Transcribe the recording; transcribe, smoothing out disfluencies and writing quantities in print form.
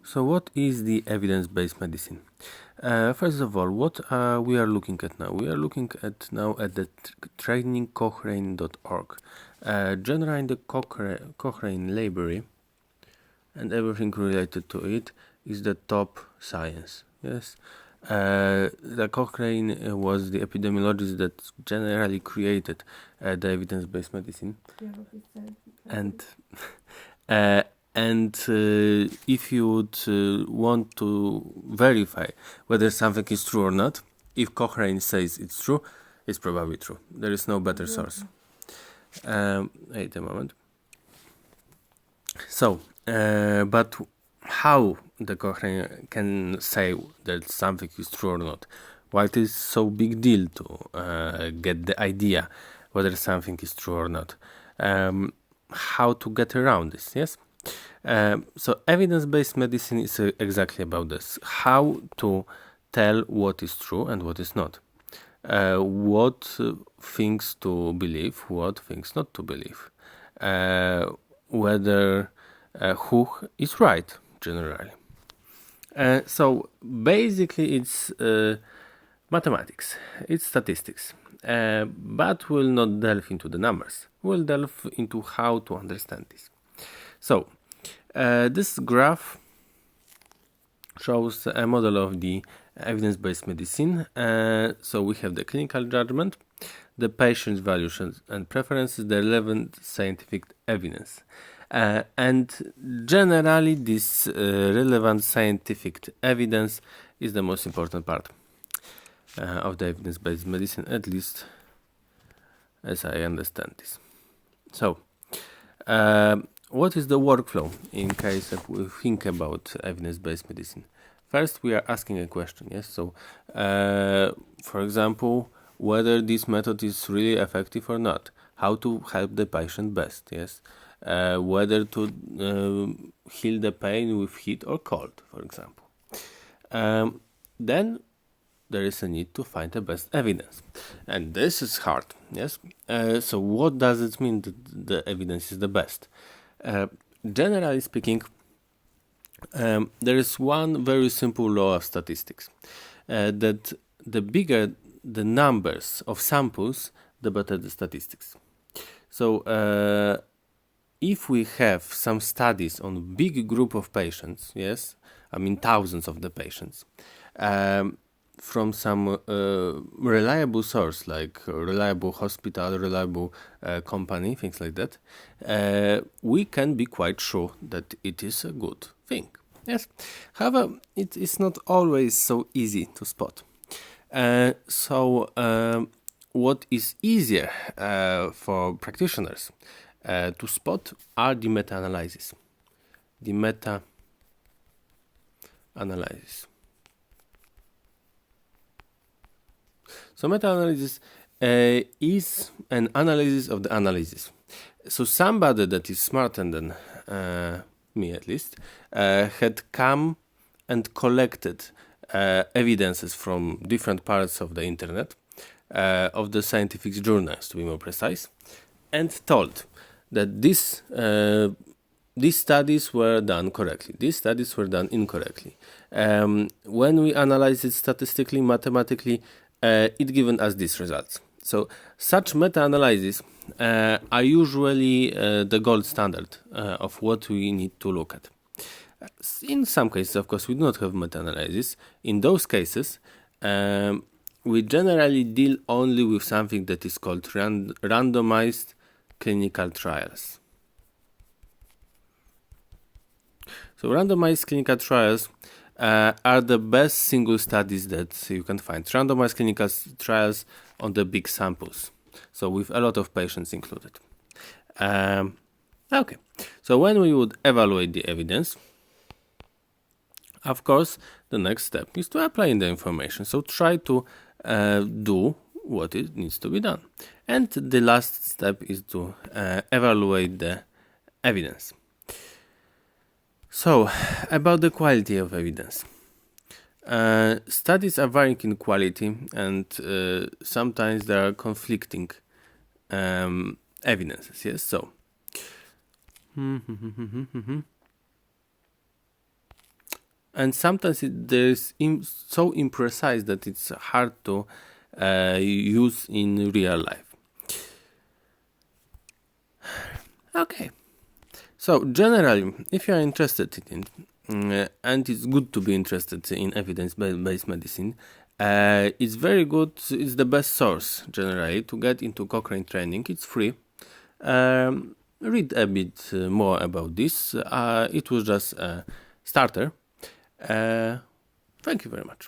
So what is the evidence-based medicine? First of all, what we are looking at now? We are looking at now at the trainingcochrane.org. Generally, the Cochrane library and everything related to it is the top science. Yes, the Cochrane was the epidemiologist that generally created the evidence-based medicine, and uh, if you would want to verify whether something is true or not, if Cochrane says it's true, it's probably true. There is no better source. Wait a moment. So, but how the Cochrane can say that something is true or not? Why it is so big deal to get the idea whether something is true or not? How to get around this? Yes. So evidence-based medicine is exactly about this: how to tell what is true and what is not, what things to believe, what things not to believe, whether who is right generally. So basically, it's mathematics, it's statistics, but we'll not delve into the numbers. We'll delve into how to understand this. So this graph shows a model of the evidence-based medicine. So we have the clinical judgment, the patient's values and preferences, the relevant scientific evidence. And generally, this relevant scientific evidence is the most important part of the evidence-based medicine, at least as I understand this. So, what is the workflow in case of we think about evidence-based medicine? First, we are asking a question, yes? So, for example, whether this method is really effective or not, how to help the patient best, yes? Whether to heal the pain with heat or cold, for example. Then there is a need to find the best evidence. And this is hard, yes? So what does it mean that the evidence is the best? Generally speaking, there is one very simple law of statistics, that the bigger the numbers of samples, the better the statistics. So if we have some studies on big group of patients, yes, I mean thousands of the patients, from some reliable source like reliable hospital, reliable company, things like that, we can be quite sure that it is a good thing. Yes. However, it is not always so easy to spot. What is easier for practitioners to spot are the meta-analysis. The meta-analysis. So meta-analysis is an analysis of the analysis. So somebody that is smarter than me, at least, had come and collected evidences from different parts of the internet, of the scientific journals, to be more precise, and told that these studies were done correctly, these studies were done incorrectly. When we analyze it statistically, mathematically, it given us these results. So such meta-analyses are usually the gold standard of what we need to look at. In some cases, of course, we do not have meta-analysis. In those cases, we generally deal only with something that is called randomized clinical trials. So randomized clinical trials are the best single studies that you can find. Randomized clinical trials on the big samples, so with a lot of patients included. Okay, so when we would evaluate the evidence, of course, the next step is to apply the information. So try to do what it needs to be done. And the last step is to evaluate the evidence. So, about the quality of evidence. Studies are varying in quality, and sometimes there are conflicting evidences. Yes, so and sometimes there's so imprecise that it's hard to use in real life. Okay, so generally, if you are interested in it, and it's good to be interested in evidence-based medicine, it's very good. It's the best source generally to get into Cochrane training. It's free. Read a bit more about this. It was just a starter. Thank you very much.